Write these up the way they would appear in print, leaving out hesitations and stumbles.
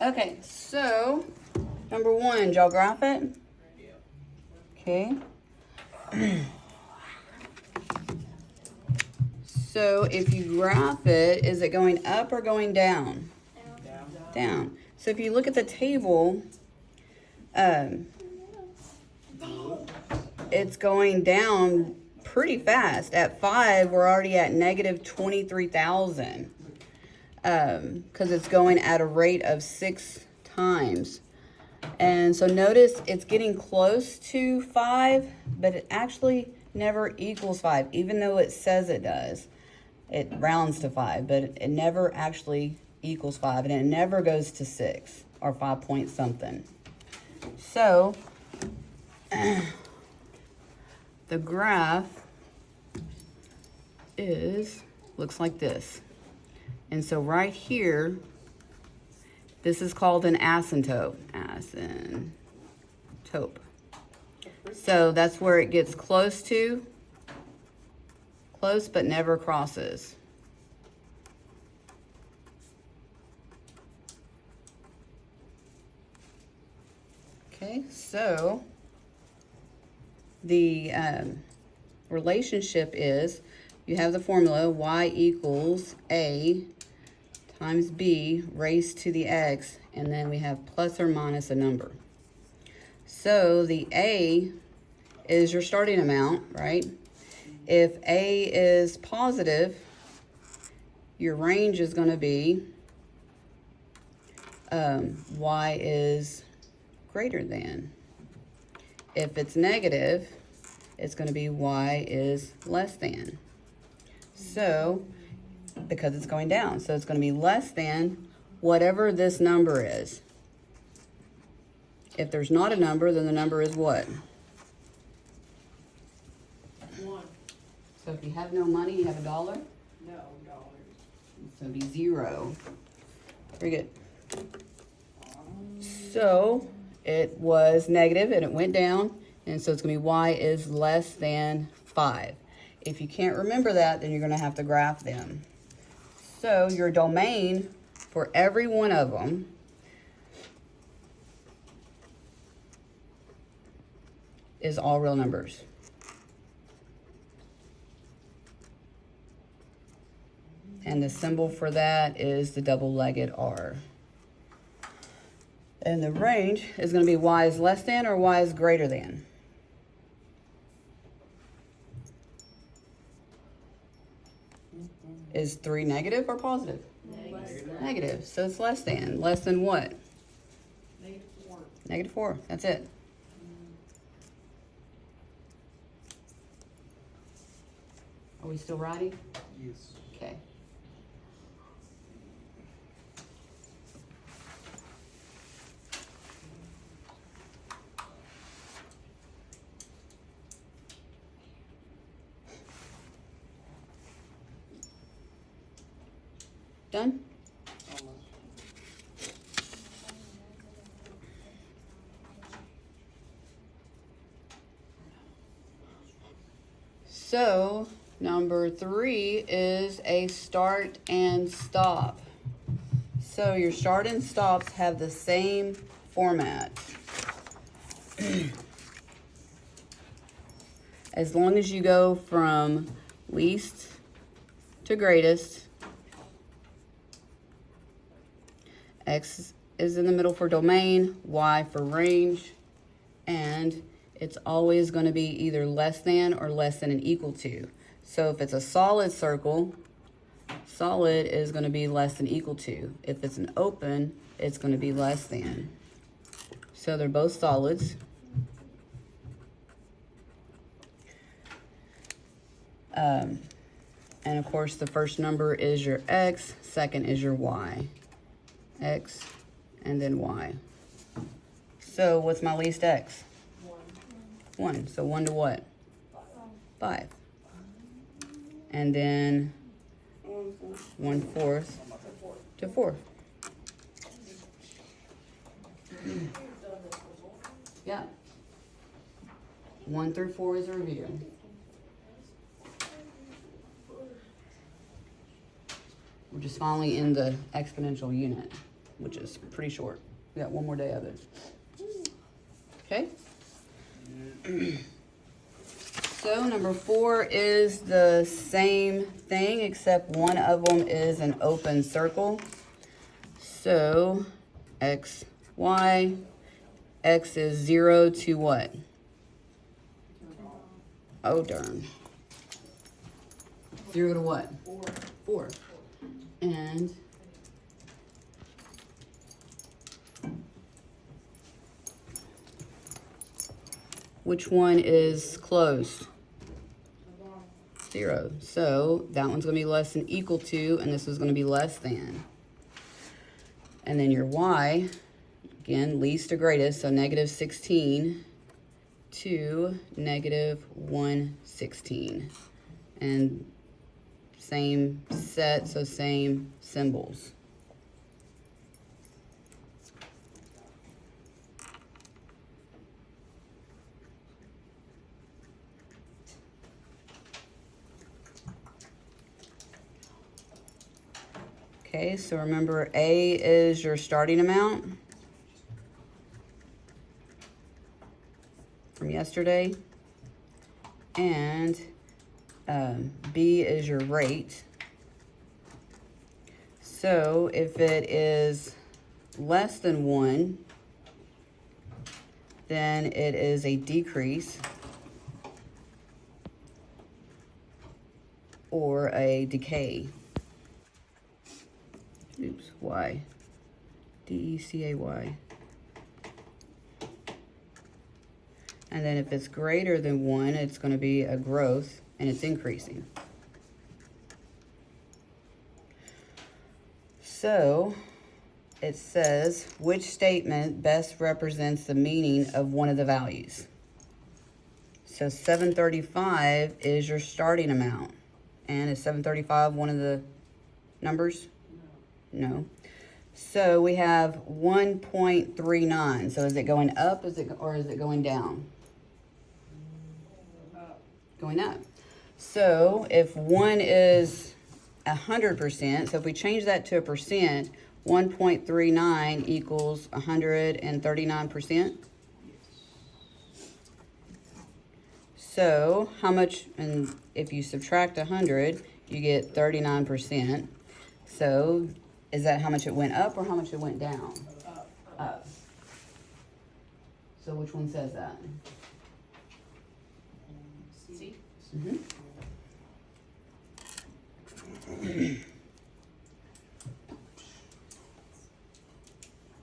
Okay, so number one, did y'all graph it? Okay. So if you graph it, is it going up or going down? Down. So if you look at the table, it's going down pretty fast. At 5, we're already at negative 23,000. Because it's going at a rate of 6 times. And so notice it's getting close to 5, but it actually never equals 5, even though it says it does. It rounds to 5, but it never actually equals 5, and it never goes to 6 or 5 point something. So the graph looks like this. And so right here, this is called an asymptote. Asymptote. So that's where it gets close but never crosses. Okay, so the relationship is, you have the formula y equals a times b raised to the x, and then we have plus or minus a number. So the a is your starting amount, right? If a is positive, your range is going to be y is greater than. If it's negative, it's going to be y is less than. So, because it's going down, so it's going to be less than whatever this number is. If there's not a number, then the number is what? 1. So if you have no money, you have $1? No dollars. So it'd be 0. Very good. So it was negative and it went down, and so it's going to be y is less than 5. If you can't remember that, then you're going to have to graph them. So your domain for every one of them is all real numbers. And the symbol for that is the double-legged R. And the range is going to be y is less than or y is greater than. Is 3 negative or positive? Negative. Negative. So it's less than. Less than what? -4. Negative 4. That's it. Are we still writing? Yes. Okay. Done? Almost. So, number 3 is a start and stop. So your start and stops have the same format. As long as you go from least to greatest, X is in the middle for domain, Y for range, and it's always going to be either less than or less than and equal to. So if it's a solid circle, solid is going to be less than equal to. If it's an open, it's going to be less than. So they're both solids. And of course, the first number is your X, second is your Y. X, and then Y. So what's my least X? 1. So 1 to what? 5. And then 1/4 to 4. Yeah. 1 through 4 is a review. We're just finally in the exponential unit. which is pretty short. We got one more day of it. Okay. So number 4 is the same thing, except one of them is an open circle. So x, y, x is 0 to what? Oh, darn. 0 to what? 4. And which one is closed? 0. So that one's going to be less than equal to, and this is going to be less than. And then your y, again, least to greatest, so negative 16 to negative 116. And same set, so same symbols. Okay, so remember A is your starting amount from yesterday, and B is your rate. So if it is less than 1, then it is a decrease or a decay. Oops, Y. D-E-C-A-Y. And then if it's greater than 1, it's going to be a growth, and it's increasing. So it says, which statement best represents the meaning of one of the values? So 735 is your starting amount. And is 735 one of the numbers? No. So we have 1.39. So is it going up, or is it going down? Going up. So if 1 is 100%, so if we change that to a percent, 1.39 equals 139%. So how much, and if you subtract 100, you get 39%. So is that how much it went up or how much it went down? Up. So which one says that? C. Mm-hmm.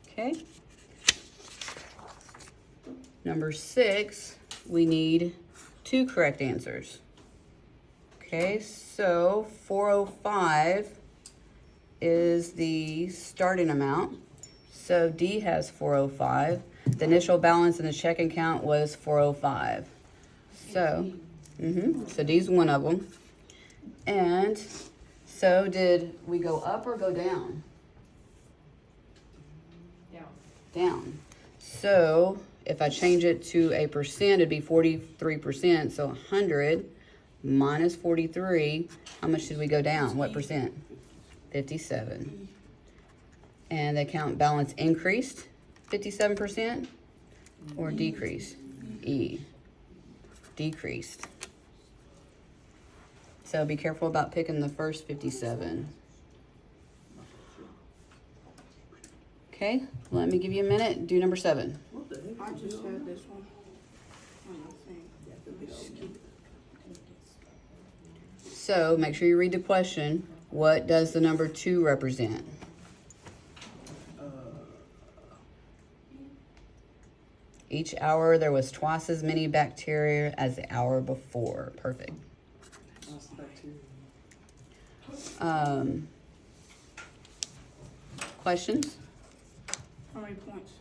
Okay. Number 6, we need 2 correct answers. Okay, so 405 is the starting amount. So D has 405. The initial balance in the checking account was 405. So, so D's one of them. And so did we go up or go down? Down. Down. So if I change it to a percent, it'd be 43%. So 100 minus 43, how much did we go down? What percent? 57. And the account balance increased 57% or decreased? E. Decreased. So be careful about picking the first 57. Okay, let me give you a minute. Do number 7. I just had this one. So make sure you read the question. What does the number 2 represent? Each hour there was twice as many bacteria as the hour before. Perfect. Questions? How many points?